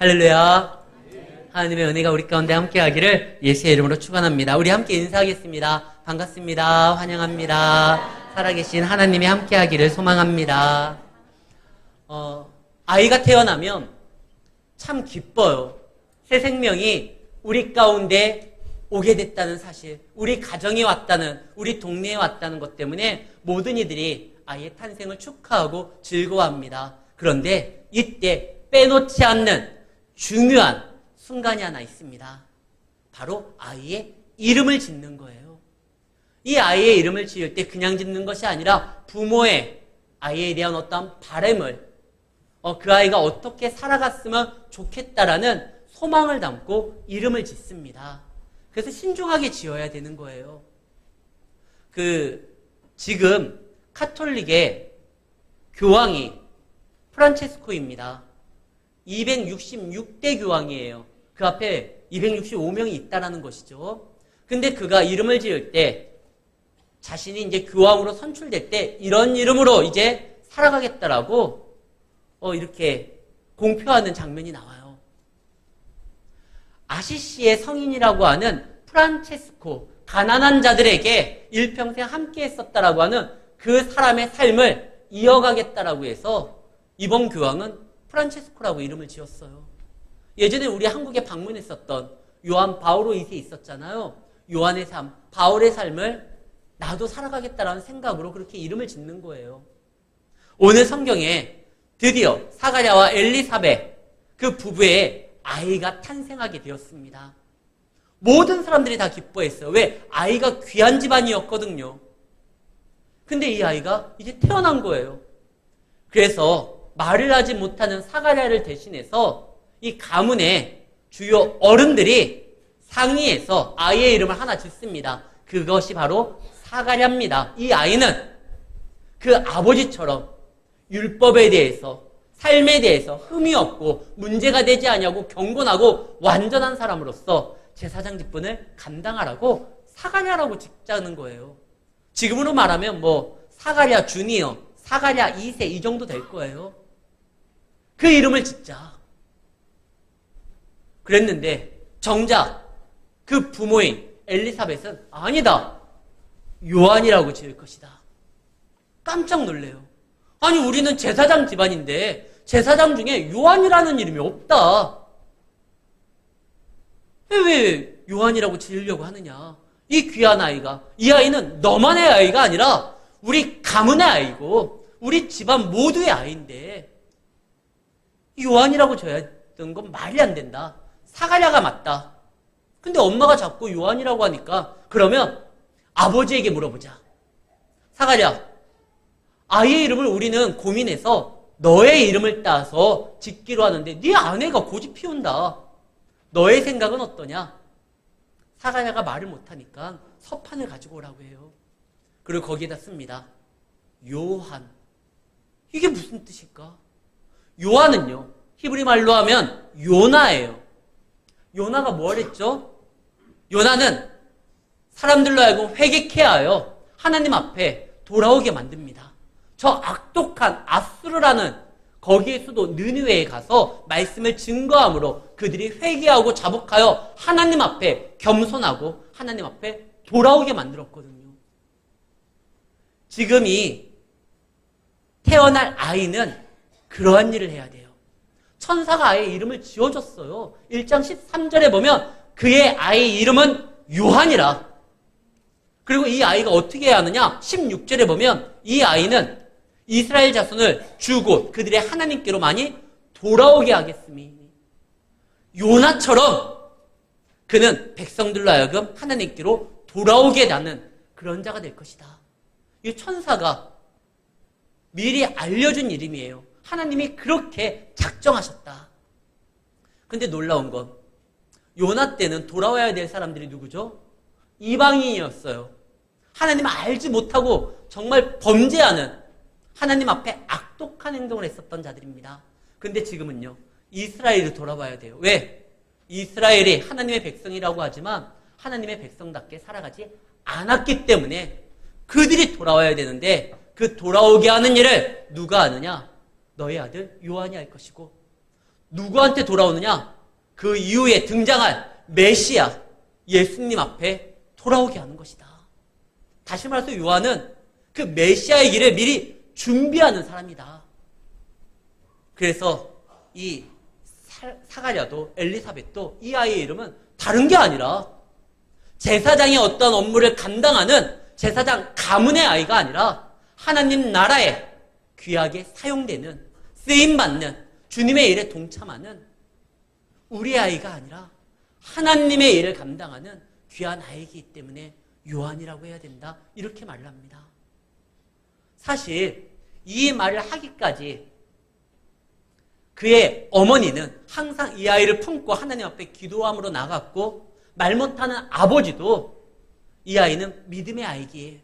할렐루야. 하나님의 은혜가 우리 가운데 함께하기를 예수의 이름으로 축원합니다. 우리 함께 인사하겠습니다. 반갑습니다. 환영합니다. 살아계신 하나님이 함께하기를 소망합니다. 아이가 태어나면 참 기뻐요. 새 생명이 우리 가운데 오게 됐다는 사실, 우리 가정에 왔다는, 우리 동네에 왔다는 것 때문에 모든 이들이 아이의 탄생을 축하하고 즐거워합니다. 그런데 이때 빼놓지 않는 중요한 순간이 하나 있습니다. 바로 아이의 이름을 짓는 거예요. 이 아이의 이름을 지을 때 그냥 짓는 것이 아니라 부모의 아이에 대한 어떤 바람을, 그 아이가 어떻게 살아갔으면 좋겠다라는 소망을 담고 이름을 짓습니다. 그래서 신중하게 지어야 되는 거예요. 지금 카톨릭의 교황이 프란체스코입니다. 266대 교황이에요. 그 앞에 265명이 있다라는 것이죠. 근데 그가 이름을 지을 때 자신이 이제 교황으로 선출될 때 이런 이름으로 이제 살아가겠다라고 이렇게 공표하는 장면이 나와요. 아시시의 성인이라고 하는 프란체스코, 가난한 자들에게 일평생 함께 했었다라고 하는 그 사람의 삶을 이어가겠다라고 해서 이번 교황은 프란체스코라고 이름을 지었어요. 예전에 우리 한국에 방문했었던 요한 바오로 2세 있었잖아요. 요한의 삶, 바울의 삶을 나도 살아가겠다라는 생각으로 그렇게 이름을 짓는 거예요. 오늘 성경에 드디어 사가랴와 엘리사벳 그 부부의 아이가 탄생하게 되었습니다. 모든 사람들이 다 기뻐했어요. 왜? 아이가 귀한 집안이었거든요. 근데 이 아이가 이제 태어난 거예요. 그래서 말을 하지 못하는 사가랴를 대신해서 이 가문의 주요 어른들이 상의해서 아이의 이름을 하나 짓습니다. 그것이 바로 사가랴입니다. 이 아이는 그 아버지처럼 율법에 대해서, 삶에 대해서 흠이 없고 문제가 되지 않냐고 경건하고 완전한 사람으로서 제사장 직분을 감당하라고 사가랴라고 짓자는 거예요. 지금으로 말하면 사가랴 주니어, 사가랴 2세 이 정도 될 거예요. 그 이름을 짓자. 그랬는데 정작 그 부모인 엘리사벳은 아니다. 요한이라고 지을 것이다. 깜짝 놀래요. 아니 우리는 제사장 집안인데 제사장 중에 요한이라는 이름이 없다. 왜 요한이라고 지으려고 하느냐. 이 귀한 아이가, 이 아이는 너만의 아이가 아니라 우리 가문의 아이고 우리 집안 모두의 아이인데 요한이라고 줘야 되는 건 말이 안 된다. 사가랴가 맞다. 근데 엄마가 자꾸 요한이라고 하니까 그러면 아버지에게 물어보자. 사가랴, 아이의 이름을 우리는 고민해서 너의 이름을 따서 짓기로 하는데 네 아내가 고집 피운다. 너의 생각은 어떠냐? 사가랴가 말을 못하니까 서판을 가지고 오라고 해요. 그리고 거기에다 씁니다. 요한. 이게 무슨 뜻일까? 요한은요, 히브리 말로 하면 요나예요. 요나가 뭘 했죠? 요나는 사람들로 하여금 회개케 하여 하나님 앞에 돌아오게 만듭니다. 저 악독한 아수르라는 거기의 수도 느느웨에 가서 말씀을 증거함으로 그들이 회개하고 자복하여 하나님 앞에 겸손하고 하나님 앞에 돌아오게 만들었거든요. 지금 이 태어날 아이는 그러한 일을 해야 돼요. 천사가 아이의 이름을 지어줬어요. 1장 13절에 보면 그의 아이 이름은 요한이라. 그리고 이 아이가 어떻게 해야 하느냐? 16절에 보면 이 아이는 이스라엘 자손을 주고 그들의 하나님께로 많이 돌아오게 하겠으니 요나처럼 그는 백성들로 하여금 하나님께로 돌아오게 하는 그런 자가 될 것이다. 이 천사가 미리 알려준 이름이에요. 하나님이 그렇게 작정하셨다. 근데 놀라운 건 요나 때는 돌아와야 될 사람들이 누구죠? 이방인이었어요. 하나님을 알지 못하고 정말 범죄하는, 하나님 앞에 악독한 행동을 했었던 자들입니다. 근데 지금은요, 이스라엘이 돌아와야 돼요. 왜? 이스라엘이 하나님의 백성이라고 하지만 하나님의 백성답게 살아가지 않았기 때문에 그들이 돌아와야 되는데 그 돌아오게 하는 일을 누가 하느냐? 너의 아들 요한이 할 것이고 누구한테 돌아오느냐? 그 이후에 등장할 메시아, 예수님 앞에 돌아오게 하는 것이다. 다시 말해서 요한은 그 메시아의 길을 미리 준비하는 사람이다. 그래서 이 사가랴도 엘리사벳도 이 아이의 이름은 다른 게 아니라 제사장의 어떤 업무를 감당하는 제사장 가문의 아이가 아니라 하나님 나라에 귀하게 사용되는, 쓰임받는 주님의 일에 동참하는 우리의 아이가 아니라 하나님의 일을 감당하는 귀한 아이이기 때문에 요한이라고 해야 된다. 이렇게 말을 합니다. 사실 이 말을 하기까지 그의 어머니는 항상 이 아이를 품고 하나님 앞에 기도함으로 나갔고, 말 못하는 아버지도 이 아이는 믿음의 아이기에,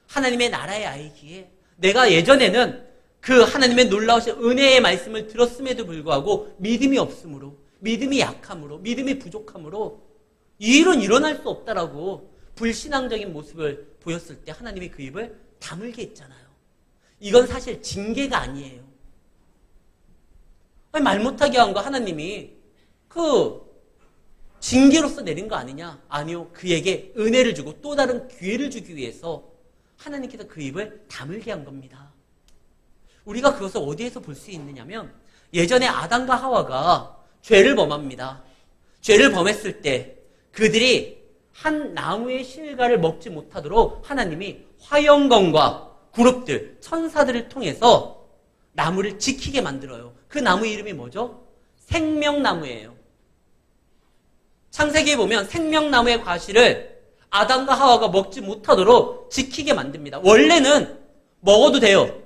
하나님의 나라의 아이기에, 내가 예전에는 그 하나님의 놀라우신 은혜의 말씀을 들었음에도 불구하고 믿음이 없으므로, 믿음이 약함으로, 믿음이 부족함으로 이 일은 일어날 수 없다라고 불신앙적인 모습을 보였을 때 하나님이 그 입을 다물게 했잖아요. 이건 사실 징계가 아니에요. 말 못하게 한 거 하나님이 그 징계로서 내린 거 아니냐? 아니요. 그에게 은혜를 주고 또 다른 기회를 주기 위해서 하나님께서 그 입을 다물게 한 겁니다. 우리가 그것을 어디에서 볼 수 있느냐면, 예전에 아담과 하와가 죄를 범합니다. 죄를 범했을 때 그들이 한 나무의 실과를 먹지 못하도록 하나님이 화영검과 그룹들, 천사들을 통해서 나무를 지키게 만들어요. 그 나무 이름이 뭐죠? 생명나무예요. 창세기에 보면 생명나무의 과실을 아담과 하와가 먹지 못하도록 지키게 만듭니다. 원래는 먹어도 돼요.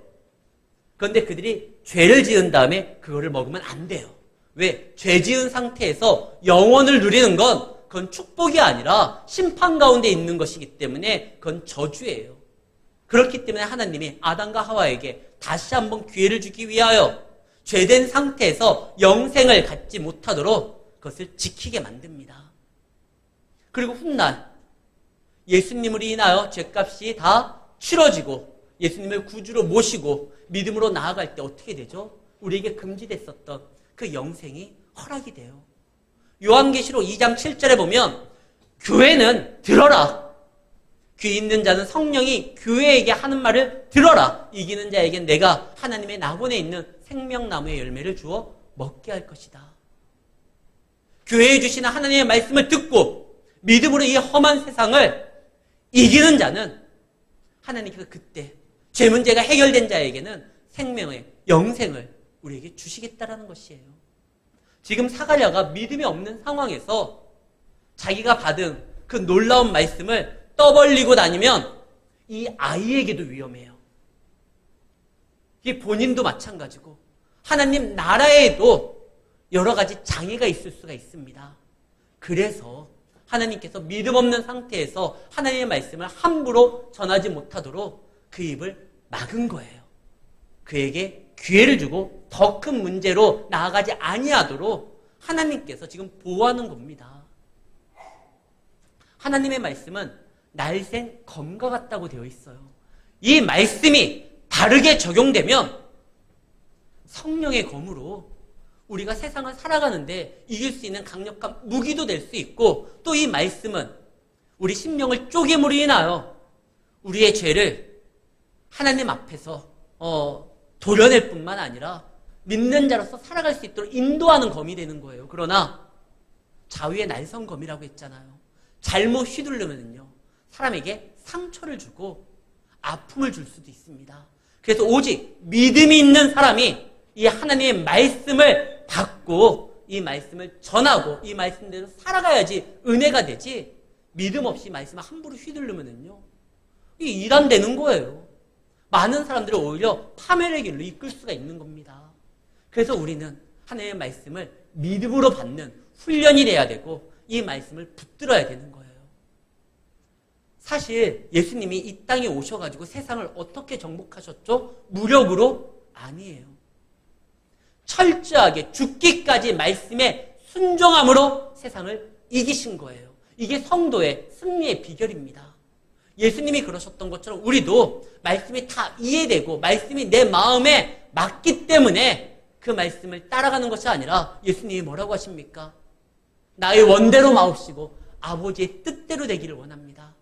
그런데 그들이 죄를 지은 다음에 그거를 먹으면 안 돼요. 왜? 죄 지은 상태에서 영원을 누리는 건 그건 축복이 아니라 심판 가운데 있는 것이기 때문에 그건 저주예요. 그렇기 때문에 하나님이 아담과 하와에게 다시 한번 기회를 주기 위하여 죄된 상태에서 영생을 갖지 못하도록 그것을 지키게 만듭니다. 그리고 훗날 예수님으로 인하여 죄값이 다 치러지고 예수님을 구주로 모시고 믿음으로 나아갈 때 어떻게 되죠? 우리에게 금지됐었던 그 영생이 허락이 돼요. 요한계시록 2장 7절에 보면 교회는 들어라. 귀 있는 자는 성령이 교회에게 하는 말을 들어라. 이기는 자에겐 내가 하나님의 낙원에 있는 생명나무의 열매를 주어 먹게 할 것이다. 교회에 주시는 하나님의 말씀을 듣고 믿음으로 이 험한 세상을 이기는 자는 하나님께서 그때 죄 문제가 해결된 자에게는 생명의 영생을 우리에게 주시겠다라는 것이에요. 지금 사가랴가 믿음이 없는 상황에서 자기가 받은 그 놀라운 말씀을 떠벌리고 다니면 이 아이에게도 위험해요. 이 본인도 마찬가지고 하나님 나라에도 여러 가지 장애가 있을 수가 있습니다. 그래서 하나님께서 믿음 없는 상태에서 하나님의 말씀을 함부로 전하지 못하도록 그 입을 막은 거예요. 그에게 기회를 주고 더 큰 문제로 나아가지 아니하도록 하나님께서 지금 보호하는 겁니다. 하나님의 말씀은 날쌘 검과 같다고 되어 있어요. 이 말씀이 바르게 적용되면 성령의 검으로 우리가 세상을 살아가는데 이길 수 있는 강력한 무기도 될 수 있고, 또 이 말씀은 우리 심령을 쪼개므로 인하여 우리의 죄를 하나님 앞에서 도려낼 뿐만 아니라 믿는 자로서 살아갈 수 있도록 인도하는 검이 되는 거예요. 그러나 자위의 날선 검이라고 했잖아요. 잘못 휘두르면요 사람에게 상처를 주고 아픔을 줄 수도 있습니다. 그래서 오직 믿음이 있는 사람이 이 하나님의 말씀을 받고 이 말씀을 전하고 이 말씀대로 살아가야지 은혜가 되지, 믿음 없이 말씀을 함부로 휘두르면요 이게 이단되는 거예요. 많은 사람들을 오히려 파멸의 길로 이끌 수가 있는 겁니다. 그래서 우리는 하나님의 말씀을 믿음으로 받는 훈련이 돼야 되고 이 말씀을 붙들어야 되는 거예요. 사실 예수님이 이 땅에 오셔가지고 세상을 어떻게 정복하셨죠? 무력으로? 아니에요. 철저하게 죽기까지 말씀에 순종함으로 세상을 이기신 거예요. 이게 성도의 승리의 비결입니다. 예수님이 그러셨던 것처럼 우리도 말씀이 다 이해되고 말씀이 내 마음에 맞기 때문에 그 말씀을 따라가는 것이 아니라 예수님이 뭐라고 하십니까? 나의 원대로 마옵시고 아버지의 뜻대로 되기를 원합니다.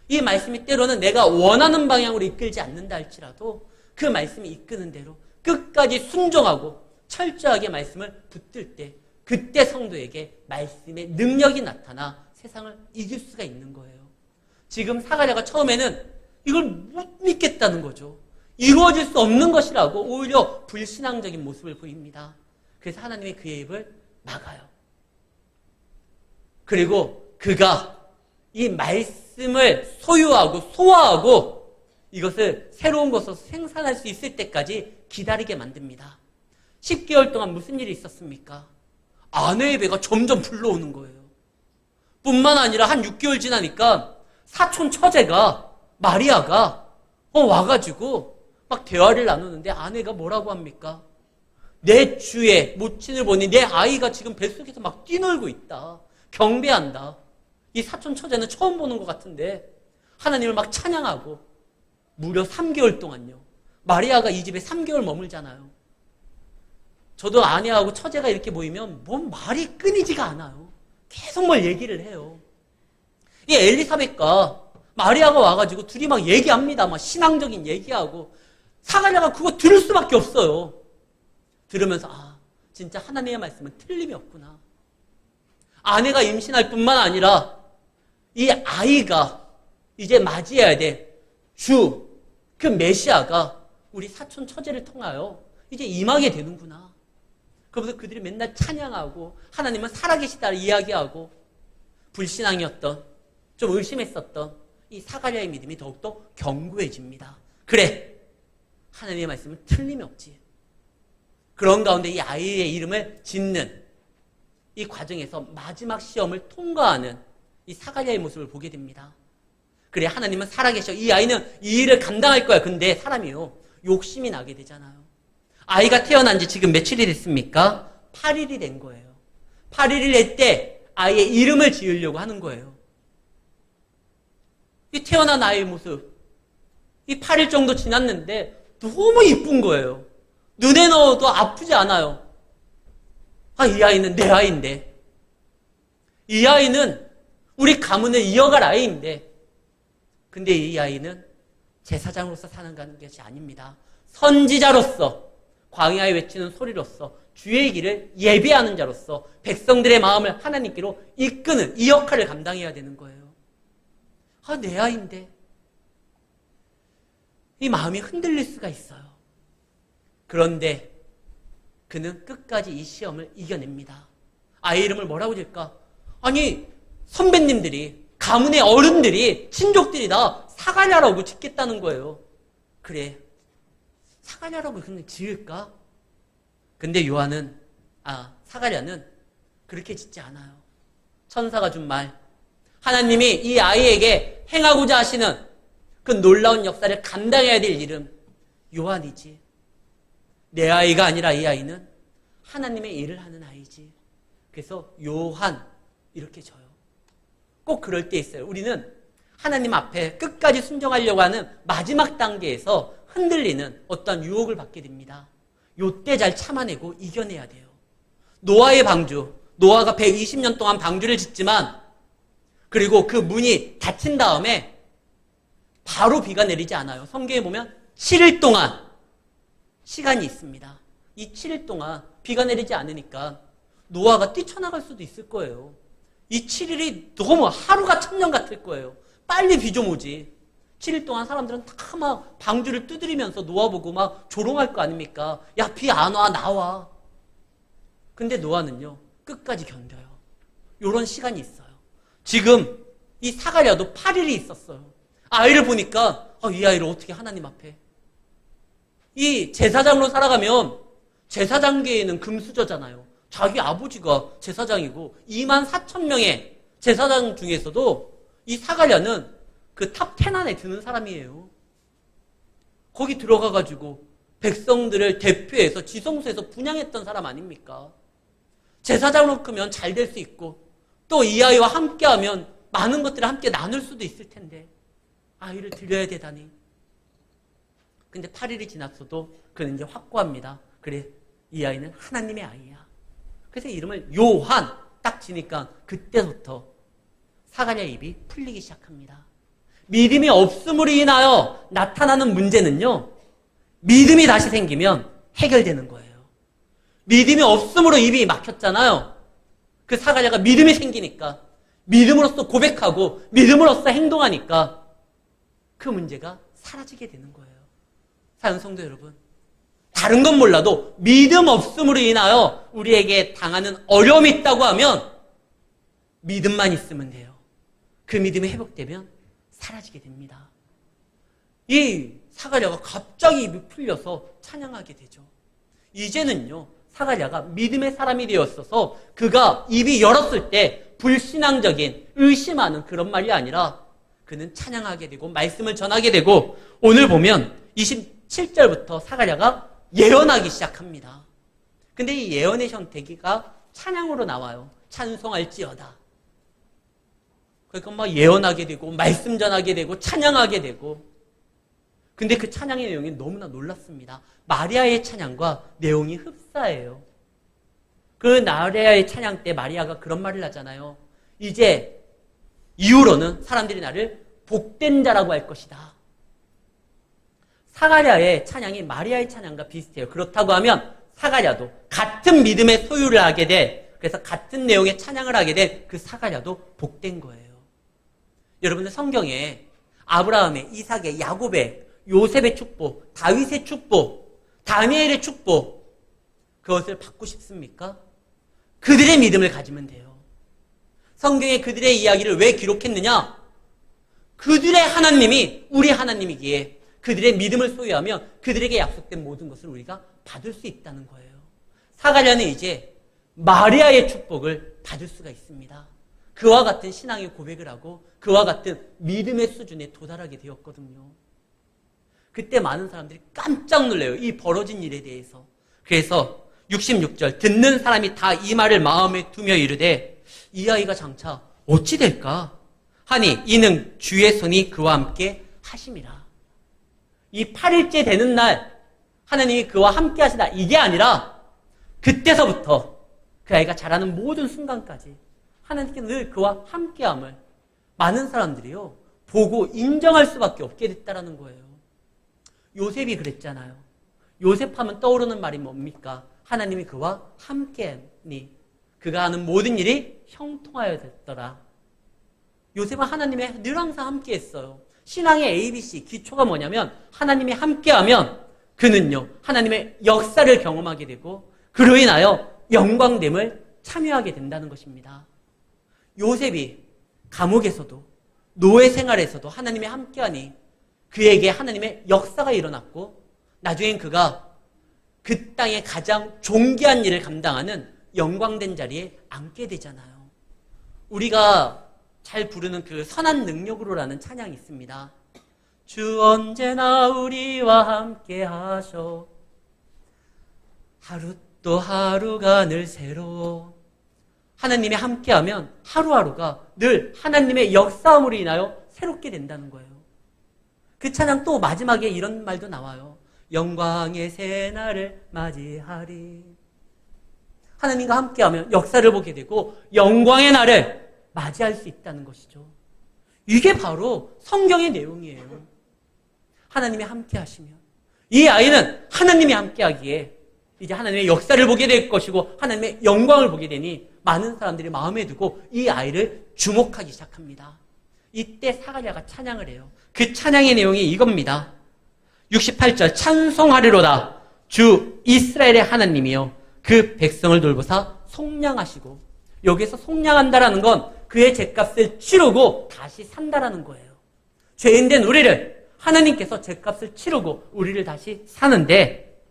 이 말씀이 때로는 내가 원하는 방향으로 이끌지 않는다 할지라도 그 말씀이 이끄는 대로 끝까지 순종하고 철저하게 말씀을 붙들 때 그때 성도에게 말씀의 능력이 나타나 세상을 이길 수가 있는 거예요. 지금 사가랴가 처음에는 이걸 못 믿겠다는 거죠. 이루어질 수 없는 것이라고 오히려 불신앙적인 모습을 보입니다. 그래서 하나님이 그의 입을 막아요. 그리고 그가 이 말씀을 소유하고 소화하고 이것을 새로운 것으로 생산할 수 있을 때까지 기다리게 만듭니다. 10개월 동안 무슨 일이 있었습니까? 아내의 배가 점점 불러오는 거예요. 뿐만 아니라 한 6개월 지나니까 사촌 처제가 마리아가 와가지고 막 대화를 나누는데 아내가 뭐라고 합니까? 내 주의 모친을 보니 내 아이가 지금 뱃속에서 막 뛰놀고 있다. 경배한다. 이 사촌 처제는 처음 보는 것 같은데 하나님을 막 찬양하고 무려 3개월 동안요. 마리아가 이 집에 3개월 머물잖아요. 저도 아내하고 처제가 이렇게 모이면 뭔 말이 끊이지가 않아요. 계속 뭘 얘기를 해요. 이 엘리사벳과 마리아가 와가지고 둘이 막 얘기합니다. 막 신앙적인 얘기하고 사가랴가 그거 들을 수밖에 없어요. 들으면서 진짜 하나님의 말씀은 틀림이 없구나. 아내가 임신할 뿐만 아니라 이 아이가 이제 맞이해야 될 주, 그 메시아가 우리 사촌 처제를 통하여 이제 임하게 되는구나. 그러면서 그들이 맨날 찬양하고 하나님은 살아계시다를 이야기하고 불신앙이었던 좀 의심했었던 이 사가랴의 믿음이 더욱더 견고해집니다. 그래, 하나님의 말씀은 틀림이 없지. 그런 가운데 이 아이의 이름을 짓는 이 과정에서 마지막 시험을 통과하는 이 사가랴의 모습을 보게 됩니다. 그래, 하나님은 살아계셔. 이 아이는 이 일을 감당할 거야. 근데 사람이요, 욕심이 나게 되잖아요. 아이가 태어난 지 지금 며칠이 됐습니까? 8일이 된 거예요. 8일이 될 때 아이의 이름을 지으려고 하는 거예요. 이 태어난 아이의 모습, 이 8일 정도 지났는데 너무 이쁜 거예요. 눈에 넣어도 아프지 않아요. 이 아이는 내 아이인데, 이 아이는 우리 가문을 이어갈 아이인데, 근데 이 아이는 제사장으로서 사는 것이 아닙니다. 선지자로서, 광야에 외치는 소리로서, 주의 길을 예배하는 자로서 백성들의 마음을 하나님께로 이끄는 이 역할을 감당해야 되는 거예요. 내 아이인데. 이 마음이 흔들릴 수가 있어요. 그런데 그는 끝까지 이 시험을 이겨냅니다. 아이 이름을 뭐라고 질까? 아니, 선배님들이, 가문의 어른들이, 친족들이 다 사가랴라고 짓겠다는 거예요. 그래, 사가랴라고 그냥 지을까? 근데 사가랴는 그렇게 짓지 않아요. 천사가 준 말, 하나님이 이 아이에게 행하고자 하시는 그 놀라운 역사를 감당해야 될 이름, 요한이지. 내 아이가 아니라 이 아이는 하나님의 일을 하는 아이지. 그래서 요한 이렇게 져요. 꼭 그럴 때 있어요. 우리는 하나님 앞에 끝까지 순종하려고 하는 마지막 단계에서 흔들리는 어떤 유혹을 받게 됩니다. 요때 잘 참아내고 이겨내야 돼요. 노아의 방주, 노아가 120년 동안 방주를 짓지만 그리고 그 문이 닫힌 다음에 바로 비가 내리지 않아요. 성경에 보면 7일 동안 시간이 있습니다. 이 7일 동안 비가 내리지 않으니까 노아가 뛰쳐나갈 수도 있을 거예요. 이 7일이 너무 하루가 천년 같을 거예요. 빨리 비 좀 오지. 7일 동안 사람들은 다 막 방주를 두드리면서 노아 보고 막 조롱할 거 아닙니까? 야, 비 안 와, 나와. 근데 노아는요, 끝까지 견뎌요. 요런 시간이 있어요. 지금 이 사가랴도 8일이 있었어요. 아이를 보니까 이 아이를 어떻게 하나님 앞에, 이 제사장으로 살아가면 제사장계에는 금수저잖아요. 자기 아버지가 제사장이고 24,000명의 제사장 중에서도 이 사가랴는 그 탑 10 안에 드는 사람이에요. 거기 들어가가지고 백성들을 대표해서 지성소에서 분향했던 사람 아닙니까? 제사장으로 크면 잘 될 수 있고 또 이 아이와 함께하면 많은 것들을 함께 나눌 수도 있을 텐데 아이를 드려야 되다니. 근데 8일이 지났어도 그는 이제 확고합니다. 그래, 이 아이는 하나님의 아이야. 그래서 이름을 요한 딱 지니까 그때부터 사가랴 입이 풀리기 시작합니다. 믿음이 없음으로 인하여 나타나는 문제는요, 믿음이 다시 생기면 해결되는 거예요. 믿음이 없음으로 입이 막혔잖아요. 그 사가랴가 믿음이 생기니까, 믿음으로써 고백하고 믿음으로써 행동하니까 그 문제가 사라지게 되는 거예요. 사랑하는 성도 여러분, 다른 건 몰라도 믿음 없음으로 인하여 우리에게 당하는 어려움이 있다고 하면 믿음만 있으면 돼요. 그 믿음이 회복되면 사라지게 됩니다. 이 사가랴가 갑자기 입이 풀려서 찬양하게 되죠. 이제는요, 사가랴가 믿음의 사람이 되었어서 그가 입이 열었을 때 불신앙적인 의심하는 그런 말이 아니라 그는 찬양하게 되고 말씀을 전하게 되고, 오늘 보면 27절부터 사가랴가 예언하기 시작합니다. 근데 이 예언의 형태가 찬양으로 나와요. 찬송할지어다. 그러니까 막 예언하게 되고 말씀 전하게 되고 찬양하게 되고, 근데 그 찬양의 내용이 너무나 놀랍습니다. 마리아의 찬양과 내용이 흡사해요. 그 마리아의 찬양 때 마리아가 그런 말을 하잖아요. 이제 이후로는 사람들이 나를 복된 자라고 할 것이다. 사가랴의 찬양이 마리아의 찬양과 비슷해요. 그렇다고 하면 사가랴도 같은 믿음의 소유를 하게 돼, 그래서 같은 내용의 찬양을 하게 된 그 사가랴도 복된 거예요. 여러분들 성경에 아브라함의, 이삭의, 야곱의, 요셉의 축복, 다윗의 축복, 다니엘의 축복, 그것을 받고 싶습니까? 그들의 믿음을 가지면 돼요. 성경에 그들의 이야기를 왜 기록했느냐? 그들의 하나님이 우리 하나님이기에 그들의 믿음을 소유하면 그들에게 약속된 모든 것을 우리가 받을 수 있다는 거예요. 사가랴는 이제 마리아의 축복을 받을 수가 있습니다. 그와 같은 신앙의 고백을 하고 그와 같은 믿음의 수준에 도달하게 되었거든요. 그때 많은 사람들이 깜짝 놀라요. 이 벌어진 일에 대해서. 그래서 66절, 듣는 사람이 다 이 말을 마음에 두며 이르되 이 아이가 장차 어찌 될까 하니 이는 주의 손이 그와 함께 하심이라. 이 8일째 되는 날 하나님이 그와 함께 하시다, 이게 아니라 그때서부터 그 아이가 자라는 모든 순간까지 하나님께서 늘 그와 함께함을 많은 사람들이요 보고 인정할 수밖에 없게 됐다라는 거예요. 요셉이 그랬잖아요. 요셉 하면 떠오르는 말이 뭡니까? 하나님이 그와 함께하니 그가 하는 모든 일이 형통하여 됐더라. 요셉은 하나님이 늘 항상 함께했어요. 신앙의 ABC 기초가 뭐냐면 하나님이 함께하면 그는요 하나님의 역사를 경험하게 되고 그로 인하여 영광됨을 참여하게 된다는 것입니다. 요셉이 감옥에서도 노예 생활에서도 하나님이 함께하니 그에게 하나님의 역사가 일어났고 나중엔 그가 그 땅의 가장 존귀한 일을 감당하는 영광된 자리에 앉게 되잖아요. 우리가 잘 부르는 그 선한 능력으로라는 찬양이 있습니다. 주 언제나 우리와 함께 하셔 하루 또 하루가 늘 새로워. 하나님이 함께하면 하루하루가 늘 하나님의 역사함으로 인하여 새롭게 된다는 거예요. 그 찬양 또 마지막에 이런 말도 나와요. 영광의 새날을 맞이하리. 하나님과 함께하면 역사를 보게 되고 영광의 날을 맞이할 수 있다는 것이죠. 이게 바로 성경의 내용이에요. 하나님이 함께 하시면 이 아이는 하나님이 함께 하기에 이제 하나님의 역사를 보게 될 것이고 하나님의 영광을 보게 되니 많은 사람들이 마음에 두고 이 아이를 주목하기 시작합니다. 이때 사가랴가 찬양을 해요. 그 찬양의 내용이 이겁니다. 68절, 찬송하리로다 주 이스라엘의 하나님이여 그 백성을 돌보사 속량하시고. 여기서 속량한다라는 건 그의 죗값을 치르고 다시 산다라는 거예요. 죄인된 우리를 하나님께서 죗값을 치르고 우리를 다시 사는데,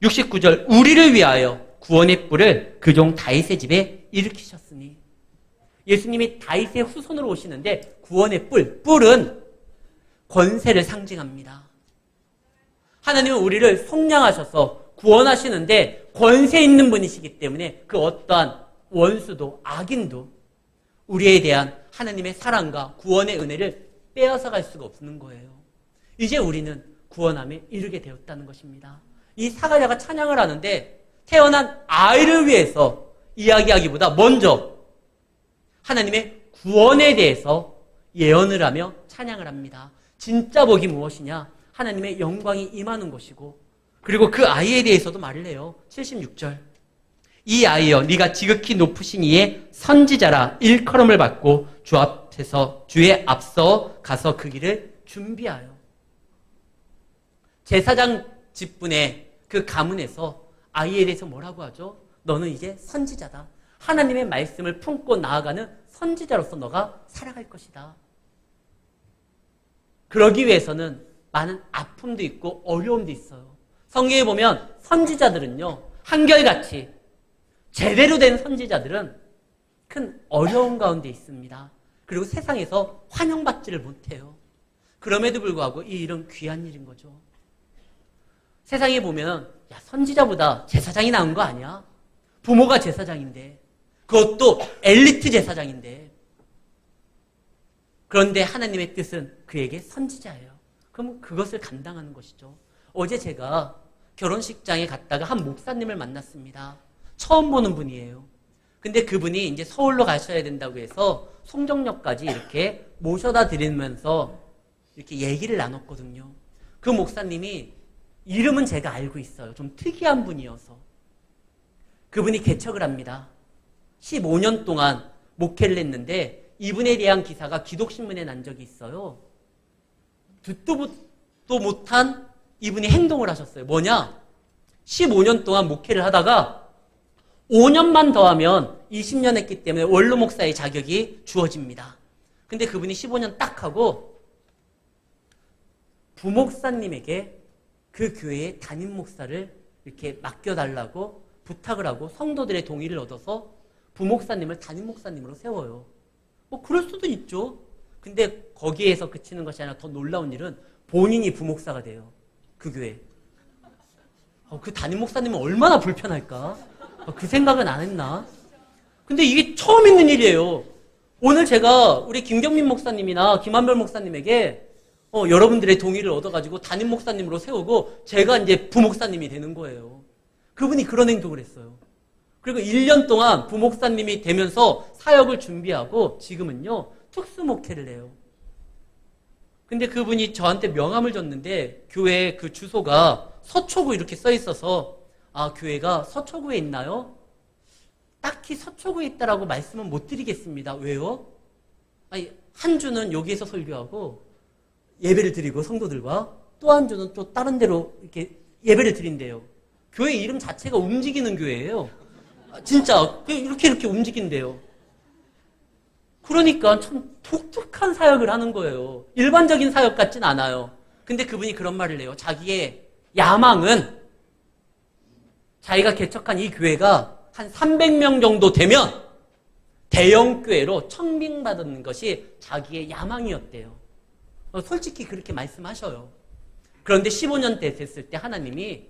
69절, 우리를 위하여 구원의 뿔을 그 종 다윗의 집에 일으키셨으니. 예수님이 다윗의 후손으로 오시는데 구원의 뿔은 권세를 상징합니다. 하나님은 우리를 속량하셔서 구원하시는데 권세 있는 분이시기 때문에 그 어떠한 원수도 악인도 우리에 대한 하나님의 사랑과 구원의 은혜를 빼앗아갈 수가 없는 거예요. 이제 우리는 구원함에 이르게 되었다는 것입니다. 이 사가랴가 찬양을 하는데 태어난 아이를 위해서 이야기하기보다 먼저 하나님의 구원에 대해서 예언을 하며 찬양을 합니다. 진짜 복이 무엇이냐? 하나님의 영광이 임하는 것이고, 그리고 그 아이에 대해서도 말을 해요. 76절. 이 아이여, 네가 지극히 높으신 이의 선지자라. 일컬음을 받고 주 앞에서 주의 앞서 가서 그 길을 준비하여. 제사장 직분의 그 가문에서 아이에 대해서 뭐라고 하죠? 너는 이제 선지자다. 하나님의 말씀을 품고 나아가는 선지자로서 너가 살아갈 것이다. 그러기 위해서는 많은 아픔도 있고 어려움도 있어요. 성경에 보면 선지자들은요, 한결같이 제대로 된 선지자들은 큰 어려움 가운데 있습니다. 그리고 세상에서 환영받지를 못해요. 그럼에도 불구하고 이 일은 귀한 일인 거죠. 세상에 보면 야, 선지자보다 제사장이 나은 거 아니야? 부모가 제사장인데, 그것도 엘리트 제사장인데. 그런데 하나님의 뜻은 그에게 선지자예요. 그럼 그것을 감당하는 것이죠. 어제 제가 결혼식장에 갔다가 한 목사님을 만났습니다. 처음 보는 분이에요. 근데 그분이 이제 서울로 가셔야 된다고 해서 송정역까지 이렇게 모셔다 드리면서 이렇게 얘기를 나눴거든요. 그 목사님이 이름은 제가 알고 있어요. 좀 특이한 분이어서. 그분이 개척을 합니다. 15년 동안 목회를 했는데 이분에 대한 기사가 기독신문에 난 적이 있어요. 듣도 못한 이분이 행동을 하셨어요. 뭐냐? 15년 동안 목회를 하다가 5년만 더하면 20년 했기 때문에 원로 목사의 자격이 주어집니다. 근데 그분이 15년 딱 하고 부목사님에게 그 교회의 담임 목사를 이렇게 맡겨달라고 부탁을 하고 성도들의 동의를 얻어서 부목사님을 담임 목사님으로 세워요. 뭐 그럴 수도 있죠. 근데 거기에서 그치는 것이 아니라 더 놀라운 일은 본인이 부목사가 돼요. 그 교회. 그 담임 목사님은 얼마나 불편할까? 그 생각은 안 했나? 근데 이게 처음 있는 일이에요. 오늘 제가 우리 김경민 목사님이나 김한별 목사님에게 여러분들의 동의를 얻어가지고 담임 목사님으로 세우고 제가 이제 부목사님이 되는 거예요. 그분이 그런 행동을 했어요. 그리고 1년 동안 부목사님이 되면서 사역을 준비하고 지금은요, 특수목회를 해요. 근데 그분이 저한테 명함을 줬는데 교회 그 주소가 서초구 이렇게 써 있어서 아, 교회가 서초구에 있나요? 딱히 서초구에 있다라고 말씀은 못 드리겠습니다. 왜요? 아니, 한 주는 여기에서 설교하고 예배를 드리고 성도들과 또 한 주는 또 다른 데로 이렇게 예배를 드린대요. 교회 이름 자체가 움직이는 교회예요. 진짜 이렇게 움직인대요. 그러니까 참 독특한 사역을 하는 거예요. 일반적인 사역 같진 않아요. 근데 그분이 그런 말을 해요. 자기의 야망은 자기가 개척한 이 교회가 한 300명 정도 되면 대형 교회로 청빙받는 것이 자기의 야망이었대요. 솔직히 그렇게 말씀하셔요. 그런데 15년 됐을 때 하나님이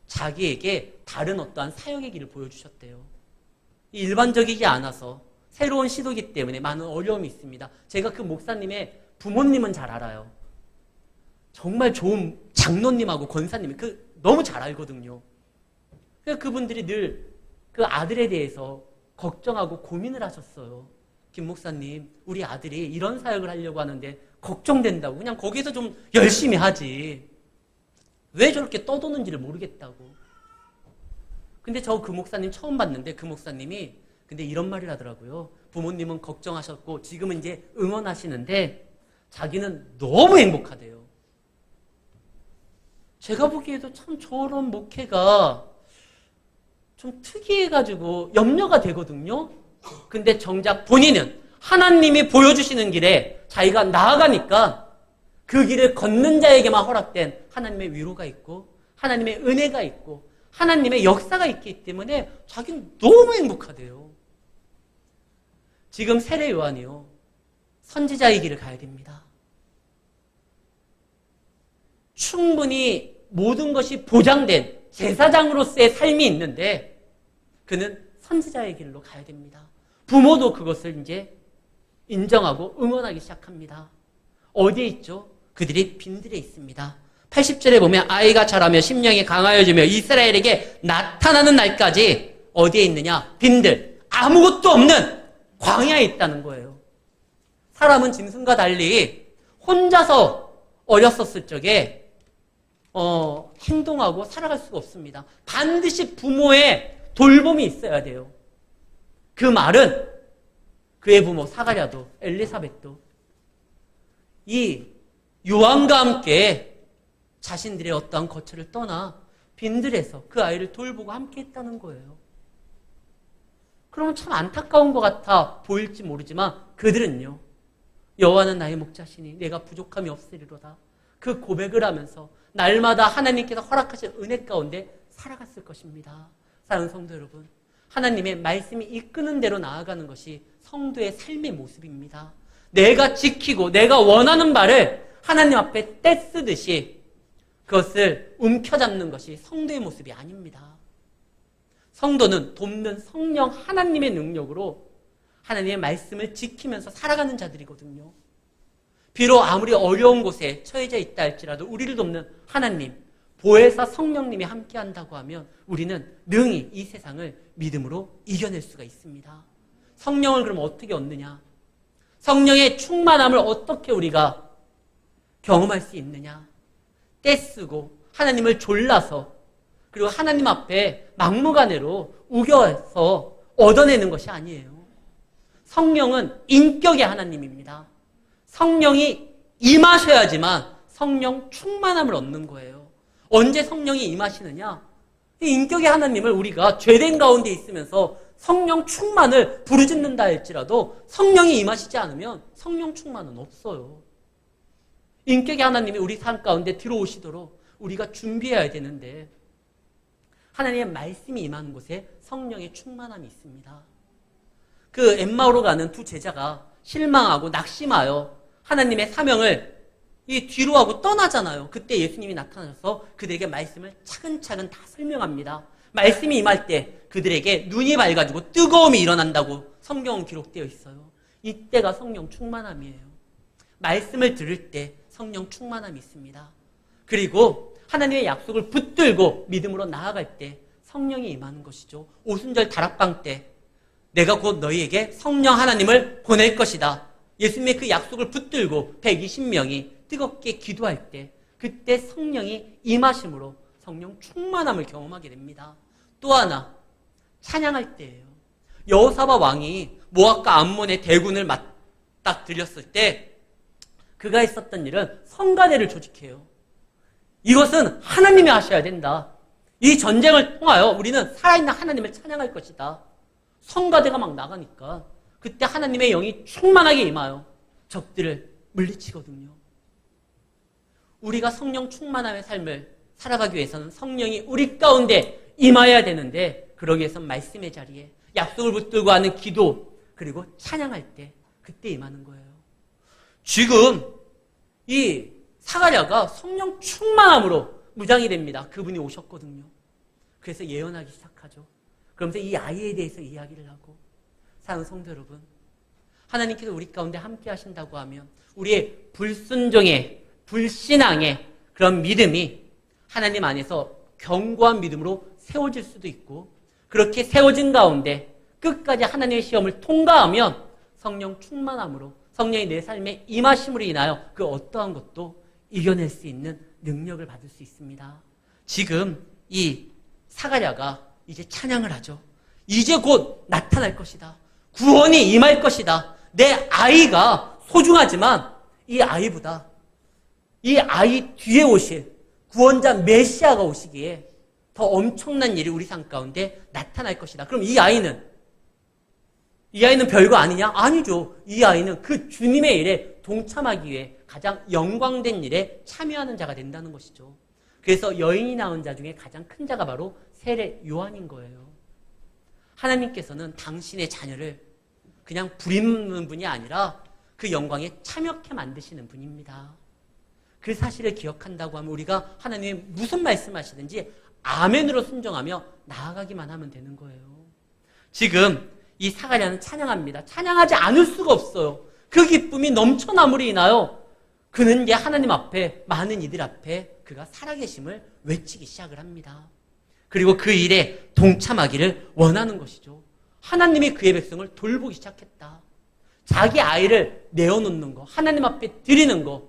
자기에게 다른 어떠한 사역의 길을 보여주셨대요. 일반적이지 않아서 새로운 시도이기 때문에 많은 어려움이 있습니다. 제가 그 목사님의 부모님은 잘 알아요. 정말 좋은 장로님하고 권사님, 너무 잘 알거든요. 그래서 그분들이 늘 그 아들에 대해서 걱정하고 고민을 하셨어요. 김 목사님, 우리 아들이 이런 사역을 하려고 하는데 걱정된다고. 그냥 거기서 좀 열심히 하지. 왜 저렇게 떠도는지를 모르겠다고. 근데 저 그 목사님 처음 봤는데 그 목사님이 근데 이런 말을 하더라고요. 부모님은 걱정하셨고 지금은 이제 응원하시는데 자기는 너무 행복하대요. 제가 보기에도 참 저런 목회가 좀 특이해가지고 염려가 되거든요. 근데 정작 본인은 하나님이 보여주시는 길에 자기가 나아가니까 그 길을 걷는 자에게만 허락된 하나님의 위로가 있고 하나님의 은혜가 있고 하나님의 역사가 있기 때문에 자기는 너무 행복하대요. 지금 세례 요한이요. 선지자의 길을 가야 됩니다. 충분히 모든 것이 보장된 제사장으로서의 삶이 있는데 그는 선지자의 길로 가야 됩니다. 부모도 그것을 이제 인정하고 응원하기 시작합니다. 어디에 있죠? 그들이 빈들에 있습니다. 80절에 보면 아이가 자라며 심령이 강하여지며 이스라엘에게 나타나는 날까지 어디에 있느냐? 빈들, 아무것도 없는 광야에 있다는 거예요. 사람은 짐승과 달리 혼자서 어렸었을 적에 행동하고 살아갈 수가 없습니다. 반드시 부모의 돌봄이 있어야 돼요. 그 말은 그의 부모 사가랴도 엘리사벳도 이 요한과 함께 자신들의 어떠한 거처를 떠나 빈들에서 그 아이를 돌보고 함께 했다는 거예요. 그러면 참 안타까운 것 같아 보일지 모르지만 그들은요, 여호와는 나의 목자시니 내가 부족함이 없으리로다, 그 고백을 하면서 날마다 하나님께서 허락하신 은혜 가운데 살아갔을 것입니다. 사랑하는 성도 여러분, 하나님의 말씀이 이끄는 대로 나아가는 것이 성도의 삶의 모습입니다. 내가 지키고 내가 원하는 바를 하나님 앞에 떼쓰듯이 그것을 움켜잡는 것이 성도의 모습이 아닙니다. 성도는 돕는 성령 하나님의 능력으로 하나님의 말씀을 지키면서 살아가는 자들이거든요. 비록 아무리 어려운 곳에 처해져 있다 할지라도 우리를 돕는 하나님, 보혜사 성령님이 함께한다고 하면 우리는 능히 이 세상을 믿음으로 이겨낼 수가 있습니다. 성령을 그럼 어떻게 얻느냐? 성령의 충만함을 어떻게 우리가 경험할 수 있느냐? 떼쓰고 하나님을 졸라서 그리고 하나님 앞에 막무가내로 우겨서 얻어내는 것이 아니에요. 성령은 인격의 하나님입니다. 성령이 임하셔야지만 성령 충만함을 얻는 거예요. 언제 성령이 임하시느냐? 이 인격의 하나님을 우리가 죄된 가운데 있으면서 성령 충만을 부르짖는다 할지라도 성령이 임하시지 않으면 성령 충만은 없어요. 인격의 하나님이 우리 삶 가운데 들어오시도록 우리가 준비해야 되는데 하나님의 말씀이 임하는 곳에 성령의 충만함이 있습니다. 그 엠마오로 가는 두 제자가 실망하고 낙심하여 하나님의 사명을 이 뒤로 하고 떠나잖아요. 그때 예수님이 나타나셔서 그들에게 말씀을 차근차근 다 설명합니다. 말씀이 임할 때 그들에게 눈이 밝아지고 뜨거움이 일어난다고 성경은 기록되어 있어요. 이때가 성령 충만함이에요. 말씀을 들을 때 성령 충만함이 있습니다. 그리고 하나님의 약속을 붙들고 믿음으로 나아갈 때 성령이 임하는 것이죠. 오순절 다락방 때 내가 곧 너희에게 성령 하나님을 보낼 것이다. 예수님의 그 약속을 붙들고 120명이 뜨겁게 기도할 때 그때 성령이 임하심으로 성령 충만함을 경험하게 됩니다. 또 하나 찬양할 때예요. 여호사밧 왕이 모압과 암몬의 대군을 맞닥뜨렸을 때 그가 했었던 일은 성가대를 조직해요. 이것은 하나님이 하셔야 된다. 이 전쟁을 통하여 우리는 살아있는 하나님을 찬양할 것이다. 성가대가 막 나가니까 그때 하나님의 영이 충만하게 임하여 적들을 물리치거든요. 우리가 성령 충만함의 삶을 살아가기 위해서는 성령이 우리 가운데 임하여야 되는데 그러기 위해서는 말씀의 자리에 약속을 붙들고 하는 기도 그리고 찬양할 때 그때 임하는 거예요. 지금 이 사가랴가 성령 충만함으로 무장이 됩니다. 그분이 오셨거든요. 그래서 예언하기 시작하죠. 그러면서 이 아이에 대해서 이야기를 하고 사랑하는 성도 여러분, 하나님께서 우리 가운데 함께 하신다고 하면 우리의 불순종의 불신앙의 그런 믿음이 하나님 안에서 견고한 믿음으로 세워질 수도 있고 그렇게 세워진 가운데 끝까지 하나님의 시험을 통과하면 성령 충만함으로 성령이 내 삶에 임하심으로 인하여 그 어떠한 것도 이겨낼 수 있는 능력을 받을 수 있습니다. 지금 이 사가랴가 이제 찬양을 하죠. 이제 곧 나타날 것이다. 구원이 임할 것이다. 내 아이가 소중하지만 이 아이보다 이 아이 뒤에 오실 구원자 메시아가 오시기에 더 엄청난 일이 우리 삶 가운데 나타날 것이다. 그럼 이 아이는 별거 아니냐? 아니죠. 이 아이는 그 주님의 일에 동참하기 위해 가장 영광된 일에 참여하는 자가 된다는 것이죠. 그래서 여인이 낳은 자 중에 가장 큰 자가 바로 세례 요한인 거예요. 하나님께서는 당신의 자녀를 그냥 부리는 분이 아니라 그 영광에 참여케 만드시는 분입니다. 그 사실을 기억한다고 하면 우리가 하나님이 무슨 말씀하시든지 아멘으로 순종하며 나아가기만 하면 되는 거예요. 지금 이 사가랴는 찬양합니다. 찬양하지 않을 수가 없어요. 그 기쁨이 넘쳐남으로 인하여 그는 이제 하나님 앞에 많은 이들 앞에 그가 살아계심을 외치기 시작을 합니다. 그리고 그 일에 동참하기를 원하는 것이죠. 하나님이 그의 백성을 돌보기 시작했다. 자기 아이를 내어놓는 거, 하나님 앞에 드리는 거,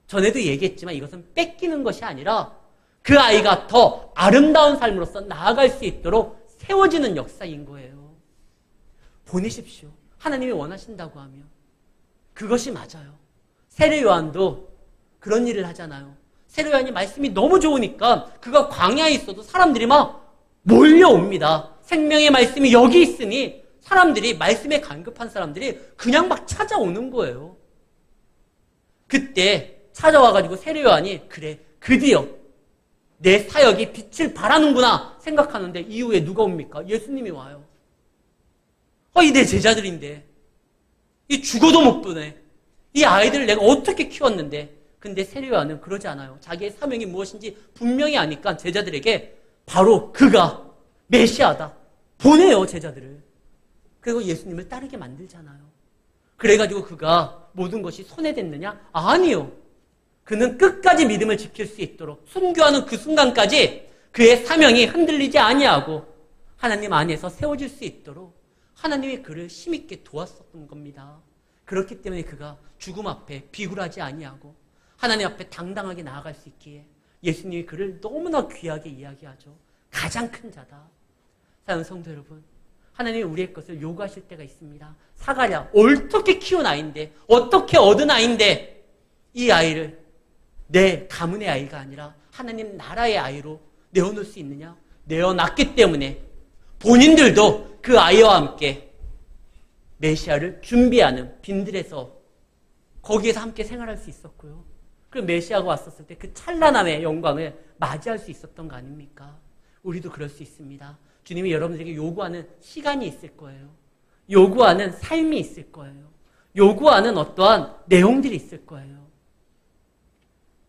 전에도 얘기했지만 이것은 뺏기는 것이 아니라 그 아이가 더 아름다운 삶으로서 나아갈 수 있도록 세워지는 역사인 거예요. 보내십시오. 하나님이 원하신다고 하면. 그것이 맞아요. 세례 요한도 그런 일을 하잖아요. 세례 요한이 말씀이 너무 좋으니까 그가 광야에 있어도 사람들이 막 몰려옵니다. 생명의 말씀이 여기 있으니 사람들이, 말씀에 간급한 사람들이 그냥 막 찾아오는 거예요. 그때 찾아와가지고 세례 요한이 그래, 드디어 내 사역이 빛을 발하는구나 생각하는데 이후에 누가 옵니까? 예수님이 와요. 이 내 제자들인데, 이 죽어도 못 보네. 이 아이들을 내가 어떻게 키웠는데. 근데 세례 요한은 그러지 않아요. 자기의 사명이 무엇인지 분명히 아니까 제자들에게 바로 그가 메시아다 보내요, 제자들을. 그리고 예수님을 따르게 만들잖아요. 그래가지고 그가 모든 것이 손해됐느냐? 아니요. 그는 끝까지 믿음을 지킬 수 있도록 순교하는 그 순간까지 그의 사명이 흔들리지 아니하고 하나님 안에서 세워질 수 있도록 하나님이 그를 힘있게 도왔었던 겁니다. 그렇기 때문에 그가 죽음 앞에 비굴하지 아니하고 하나님 앞에 당당하게 나아갈 수 있기에 예수님이 그를 너무나 귀하게 이야기하죠. 가장 큰 자다. 사랑하는 성도 여러분, 하나님이 우리의 것을 요구하실 때가 있습니다. 사가랴, 어떻게 키운 아이인데, 어떻게 얻은 아이인데 이 아이를 내 가문의 아이가 아니라 하나님 나라의 아이로 내어놓을 수 있느냐? 내어놨기 때문에 본인들도 그 아이와 함께 메시아를 준비하는 빈들에서 거기에서 함께 생활할 수 있었고요. 그리고 메시아가 왔었을 때 그 찬란함의 영광을 맞이할 수 있었던 거 아닙니까? 우리도 그럴 수 있습니다. 주님이 여러분들에게 요구하는 시간이 있을 거예요. 요구하는 삶이 있을 거예요. 요구하는 어떠한 내용들이 있을 거예요.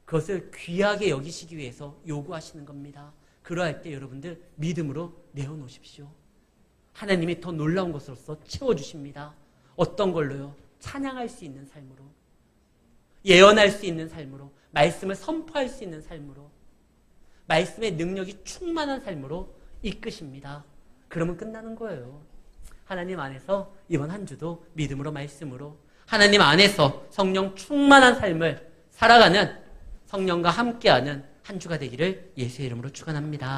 그것을 귀하게 여기시기 위해서 요구하시는 겁니다. 그러할 때 여러분들 믿음으로 내어놓으십시오. 하나님이 더 놀라운 것으로서 채워주십니다. 어떤 걸로요? 찬양할 수 있는 삶으로, 예언할 수 있는 삶으로, 말씀을 선포할 수 있는 삶으로, 말씀의 능력이 충만한 삶으로 이끄십니다. 그러면 끝나는 거예요. 하나님 안에서 이번 한 주도 믿음으로, 말씀으로 하나님 안에서 성령 충만한 삶을 살아가는, 성령과 함께하는 한 주가 되기를 예수의 이름으로 축원합니다.